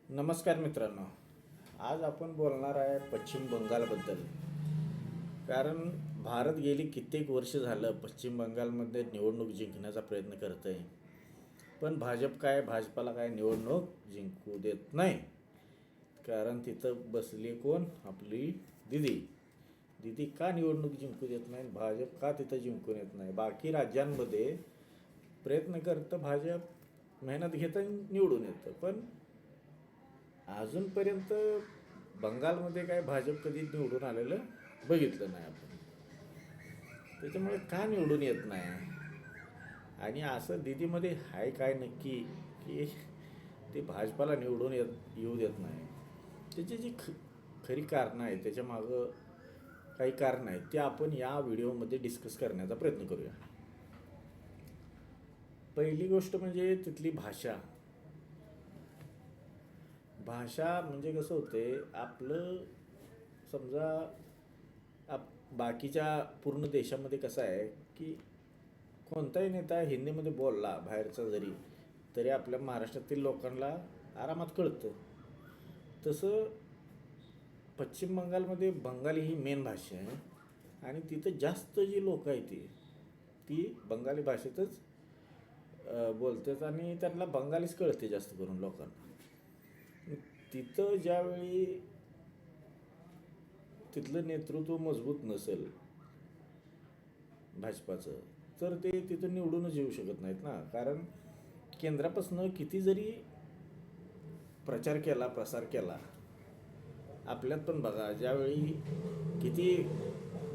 नमस्कार मित्रांनो. आज आपण बोलणार आहे पश्चिम बंगालबद्दल. कारण भारत गेली कित्येक वर्ष झालं पश्चिम बंगालमध्ये निवडणूक जिंकण्याचा प्रयत्न करत आहे. पण भाजपाला काय निवडणूक जिंकू देत नाही. कारण तिथं बसली कोण? आपली दीदी. दीदी का निवडणूक जिंकू देत नाही? भाजप का तिथं जिंकून येत नाही? बाकी राज्यांमध्ये प्रयत्न करतं भाजप, मेहनत घेतं, निवडून येतं. पण अजूनपर्यंत बंगालमध्ये काय भाजप कधी निवडून आलेलं बघितलं नाही आपण. त्याच्यामुळे का निवडून येत नाही? आणि असं दिदीमध्ये आहे काय नक्की की ते भाजपाला निवडून येऊ देत नाही? त्याची जी खरी कारणं आहेत, त्याच्यामागं काही कारणं आहेत, ते आपण या व्हिडिओमध्ये डिस्कस करण्याचा प्रयत्न करूया. पहिली गोष्ट म्हणजे तिथली भाषा. भाषा म्हणजे कसं होते, आपलं समजा बाकीच्या पूर्ण देशामध्ये कसं आहे की कोणताही नेता हिंदीमध्ये बोलला बाहेरचा जरी, तरी आपल्या महाराष्ट्रातील लोकांना आरामात कळतं. तसं पश्चिम बंगालमध्ये बंगाली ही मेन भाषा आहे आणि तिथं जास्त जी लोकं आहेत ती बंगाली भाषेतच बोलतात आणि त्यांना बंगालीच कळते जास्त करून लोकांना. तिथं ज्यावेळी तिथलं नेतृत्व मजबूत नसेल भाजपाचं, तर ते तिथं निवडूनच येऊ शकत नाहीत ना. कारण केंद्रापासून किती जरी प्रचार केला, प्रसार केला, आपल्यात पण बघा, ज्यावेळी किती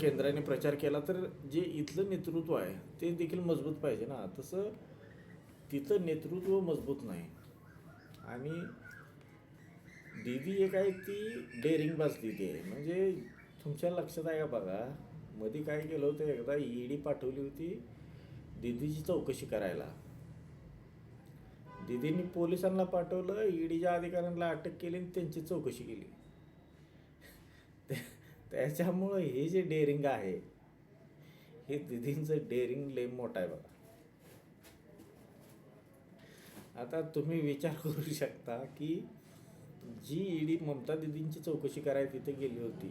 केंद्राने प्रचार केला तर जे इथलं नेतृत्व आहे ते देखील मजबूत पाहिजे ना. तसं तिथं नेतृत्व मजबूत नाही. आणि दीदी एक आहे ती डेअरिंगबाज दीदी आहे. म्हणजे तुमच्या लक्षात आहे का बघा, मध्ये काय केलं होतं, एकदा ईडी पाठवली होती दीदीची चौकशी करायला. दीदींनी पोलिसांना पाठवलं, ईडीच्या अधिकाऱ्यांना अटक केली आणि त्यांची चौकशी केली. त्याच्यामुळं हे जे डेअरिंग आहे, हे दीदींचं डेअरिंग लय मोठं आहे बघा. आता तुम्ही विचार करू शकता की जी ईडी ममता दीदींची चौकशी करायला तिथे गेली होती,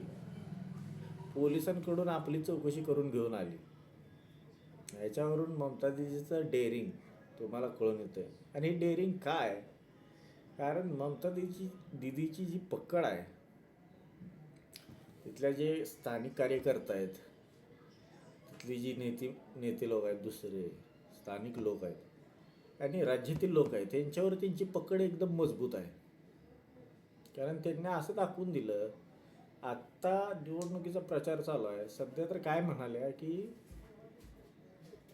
पोलिसांकडून आपली चौकशी करून घेऊन आली. याच्यावरून ममता दीदीचं डेअरिंग तुम्हाला कळून येतं. आणि ही डेअरिंग काय? कारण ममता दीदीची जी पकड आहे, तिथल्या जे स्थानिक कार्यकर्ता आहेत, तिथली जी नेते लोक आहेत, दुसरे स्थानिक लोक आहेत आणि राज्यातील लोक आहेत, त्यांच्यावर त्यांची पकड एकदम मजबूत आहे. कारण त्यांनी असं दाखवून दिलं, आत्ता निवडणुकीचा प्रचार चालू आहे सध्या, तर काय म्हणाल्या की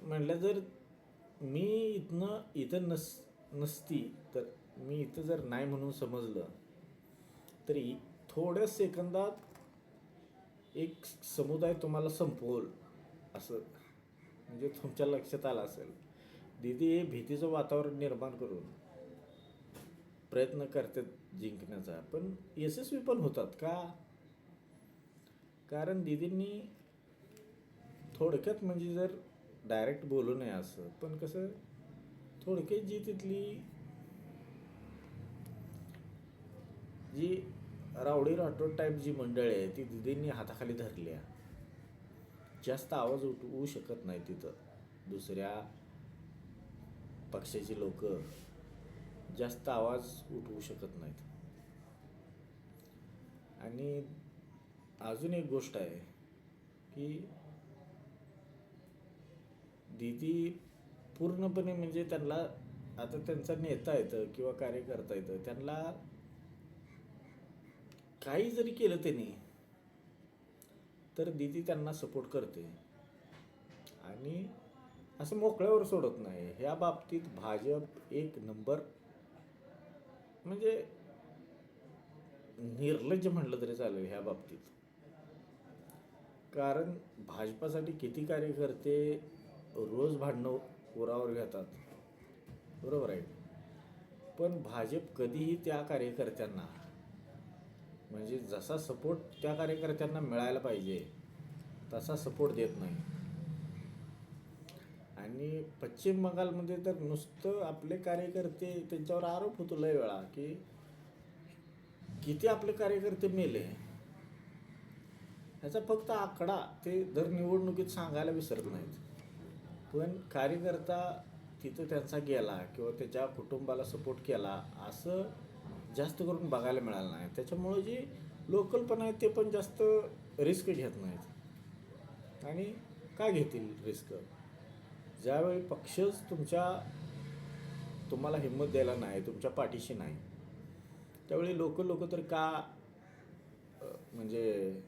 म्हणलं, जर मी इथं नसती, तर मी इथं जर नाही म्हणून समजलं तरी थोड्या सेकंदात एक समुदाय तुम्हाला संपवल, असं म्हणजे तुमच्या लक्षात आलं असेल. दीदी हे भीतीचं वातावरण निर्माण करून प्रयत्न करतात जिंकण्याचा, पण यशस्वी पण होतात का? कारण दीदींनी थोडक्यात, म्हणजे जर डायरेक्ट बोलू नये असं, पण कसं थोडक्यात जी तिथली जी रावडी राठोड टाईप जी मंडळी आहे ती दीदींनी हाताखाली धरल्या. जास्त आवाज उठवू शकत नाही तिथं. दुसऱ्या पक्षाची लोक जास्त आवाज उठवू शकत नाहीत. आणि अजून एक गोष्ट आहे की दीदी पूर्णपणे, म्हणजे त्यांना आता त्यांचा नेता येतं किंवा कार्यकर्ता येतं, त्यांना काही जरी केलं त्यांनी, तर दीदी त्यांना सपोर्ट करते आणि असं मोकळ्यावर सोडत नाही. ह्या बाबतीत भाजप एक नंबर, म्हणजे निर्लज्ज म्हटलं तरी चालेल ह्या बाबतीत. कारण भाजपासाठी किती कार्यकर्ते रोज भांडणं उरावर घेतात, बरोबर आहे, पण भाजप कधीही त्या कार्यकर्त्यांना, म्हणजे जसा सपोर्ट त्या कार्यकर्त्यांना मिळायला पाहिजे तसा सपोर्ट देत नाही. आणि पश्चिम बंगालमध्ये तर नुसतं आपले कार्यकर्ते, त्यांच्यावर आरोप होतो लय वेळा की किती आपले कार्यकर्ते मेले ह्याचा फक्त आकडा ते दर निवडणुकीत सांगायला विसरत नाहीत. पण कार्यकर्ता तिथं त्यांचा गेला किंवा त्याच्या कुटुंबाला सपोर्ट केला असं जास्त करून बघायला मिळालं नाही. त्याच्यामुळं जे लोकल पण आहेत ते पण जास्त रिस्क घेत नाहीत. आणि का घेतील रिस्क? ज्यावेळी पक्षच तुम्हाला हिंमत द्यायला नाही, तुमच्या पाठीशी नाही, त्यावेळी लोक तर का म्हणजे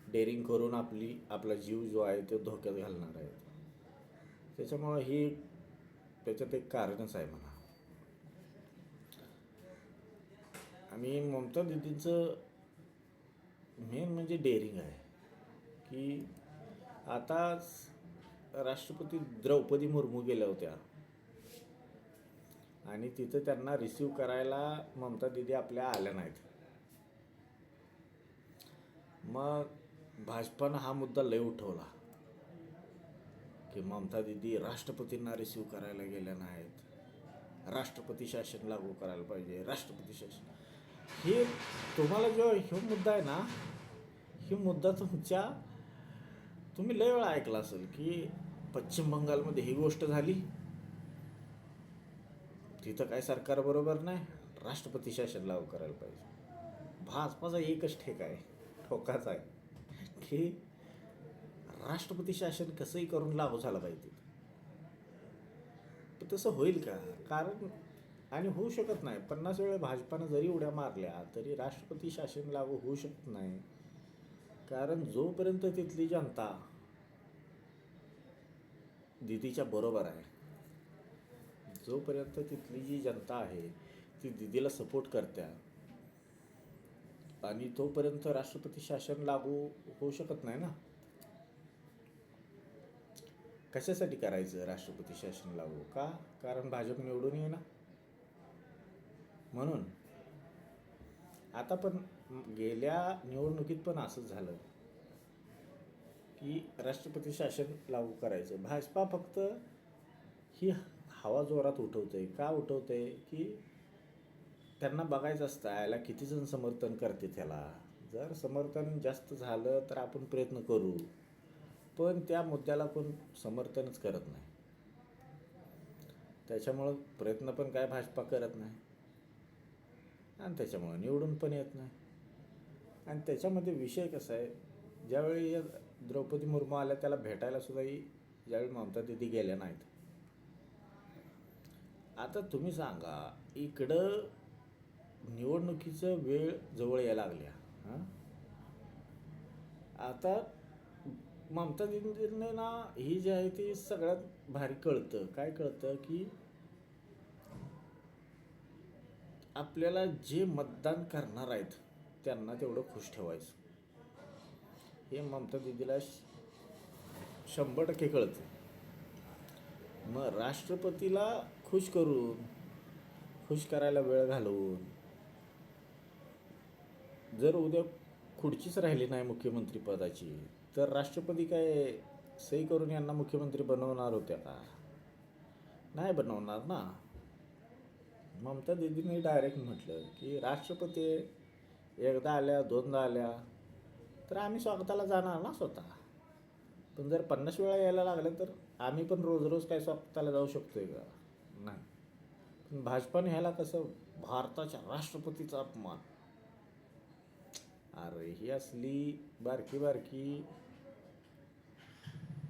डेअरिंग करून आपला जीव जो आहे तो धोक्यात घालणार आहे. त्याच्यामुळं त्याच्यात एक कारणच आहे म्हणा. आणि ममता दीदींचं मेन म्हणजे डेअरिंग आहे की आताच राष्ट्रपती द्रौपदी मुर्मू गेल्या होत्या आणि तिथं त्यांना रिसीव करायला ममता दीदी आपल्या आल्या नाहीत. मग भाजपानं हा मुद्दा लय उठवला की ममता दीदी राष्ट्रपतींना रिसीव करायला गेल्या नाहीत, राष्ट्रपती शासन लागू करायला पाहिजे, राष्ट्रपती शासन. हे तुम्हाला जो मुद्दा आहे ना, ही मुद्दा तुम्ही लय वेळा ऐकला असेल की पश्चिम बंगालमध्ये ही गोष्ट झाली, तिथं काय सरकार बरोबर नाही, राष्ट्रपती शासन लागू करायला पाहिजे. भाजपाचा एकच ठोकाच आहे की राष्ट्रपती शासन कसंही करून लागू झालं पाहिजे. पण तसं होईल का? कारण आणि होऊ शकत नाही. 50 वेळा भाजपानं जरी उड्या मारल्या तरी राष्ट्रपती शासन लागू होऊ शकत नाही. कारण जोपर्यंत तिथली जनता दिदीच्या बरोबर आहे, जोपर्यंत तिथली जी जनता आहे ती दिदीला सपोर्ट करत्या आणि तोपर्यंत राष्ट्रपती शासन लागू होऊ शकत नाही ना. कशासाठी करायचं राष्ट्रपती शासन लागू? का? कारण भाजप निवडून येईना म्हणून. आता पण गेल्या निवडणुकीत पण असंच झालं की राष्ट्रपती शासन लागू करायचं. भाजपा फक्त ही हवा जोरात उठवते. का उठवते? की त्यांना बघायचं असतं याला किती जण समर्थन करते त्याला. जर समर्थन जास्त झालं तर आपण प्रयत्न करू, पण त्या मुद्द्याला कोण समर्थनच करत नाही. त्याच्यामुळं प्रयत्न पण काय भाजपा करत नाही आणि त्याच्यामुळं निवडून पण येत नाही. आणि त्याच्यामध्ये विषय कसा आहे, ज्यावेळी द्रौपदी मुर्मू आल्या त्याला भेटायला सुद्धाही ज्यावेळी ममता दीदी गेल्या नाहीत. आता तुम्ही सांगा, इकडं निवडणुकीचं वेळ जवळ यायला लागल्या. आता ममता दीदींना ना ही जी आहे ती सगळ्यात भारी कळतं. काय कळतं की आपल्याला जे मतदान करणार आहेत त्यांना तेवढं खुश ठेवायचं. हे ममता दीदीला 100% कळतं. मग राष्ट्रपतीला खुश करायला वेळ घालवून जर उद्या खुर्चीच राहिली नाही मुख्यमंत्री पदाची तर राष्ट्रपती काय सही करून यांना मुख्यमंत्री बनवणार होत्या का? नाही बनवणार ना. ममता दीदींनी डायरेक्ट म्हटलं की राष्ट्रपती एकदा आल्या, दोनदा आल्या तर आम्ही स्वागताला जाणार ना स्वतः. पण जर 50 वेळा यायला लागलं तर आम्ही पण रोज काय स्वागताला जाऊ शकतोय का? नाही. पण भाजपाने ह्याला कसं भारताच्या राष्ट्रपतीचा अपमान. अरे ही असली बारकी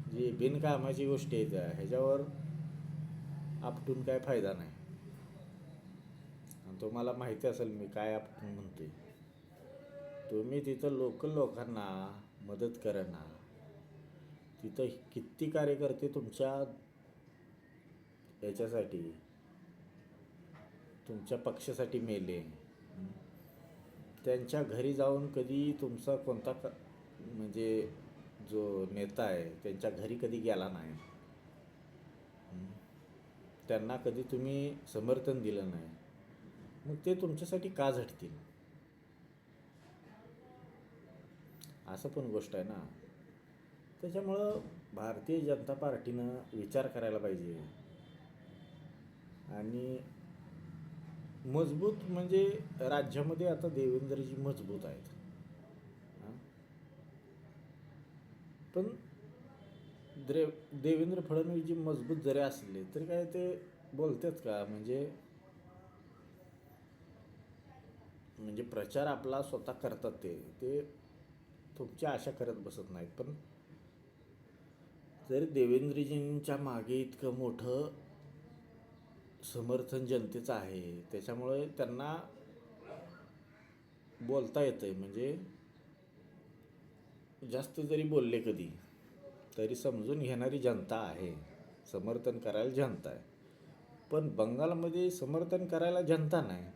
जी बिनकामाची गोष्टी आहेत ह्याच्यावर आपटून काय फायदा नाही. आणि तुम्हाला माहिती असेल मी काय आपटून म्हणते. तुम्ही तिथं लोकांना मदत करा ना. तिथं किती कार्यकर्ते तुमच्या याच्यासाठी तुमच्या पक्षासाठी मेले. त्यांच्या घरी जाऊन कधी तुमचा कोणता म्हणजे जो नेता आहे त्यांच्या घरी कधी गेला नाही. त्यांना कधी तुम्ही समर्थन दिलं नाही. मग ते तुमच्यासाठी का झटतील? असं पण गोष्ट आहे ना. त्याच्यामुळं भारतीय जनता पार्टीनं विचार करायला पाहिजे आणि मजबूत म्हणजे राज्यामध्ये आता देवेंद्रजी मजबूत आहेत. हां. पण देवेंद्र फडणवीसजी मजबूत जरी असले तरी काय ते बोलतात का? म्हणजे म्हणजे प्रचार आपला स्वतः करतात ते ते तुमची आशा करत बसत नाहीत. पण जर देवेंद्रजींच्या मागे इतकं मोठं समर्थन जनतेचं आहे, त्याच्यामुळे त्यांना बोलता येतं आहे. म्हणजे जास्त जरी बोलले कधी तरी समजून घेणारी जनता आहे, समर्थन करायला जनता आहे. पण बंगालमध्ये समर्थन करायला जनता नाही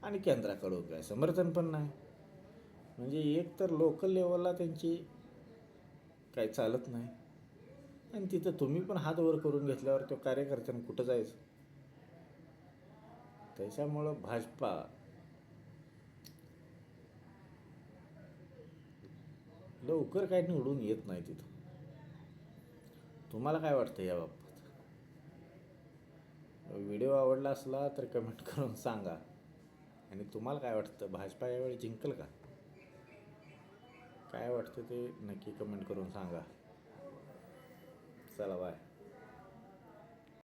आणि केंद्राकडून काय समर्थन पण नाही. म्हणजे एक तर लोकल लेवलला त्यांची काय चालत नाही आणि तिथं तुम्ही पण हात वर करून घेतल्यावर तो कार्यकर्त्यांना कुठं जायचं? त्याच्यामुळं भाजपा लवकर काय निवडून येत नाही तिथं. तुम्हाला काय वाटतं याबाबत? व्हिडिओ आवडला असला तर कमेंट करून सांगा. आणि तुम्हाला काय वाटतं, भाजपा यावेळी जिंकल का? काय वाटतं ते नक्की कमेंट करून सांगा. चला बाय.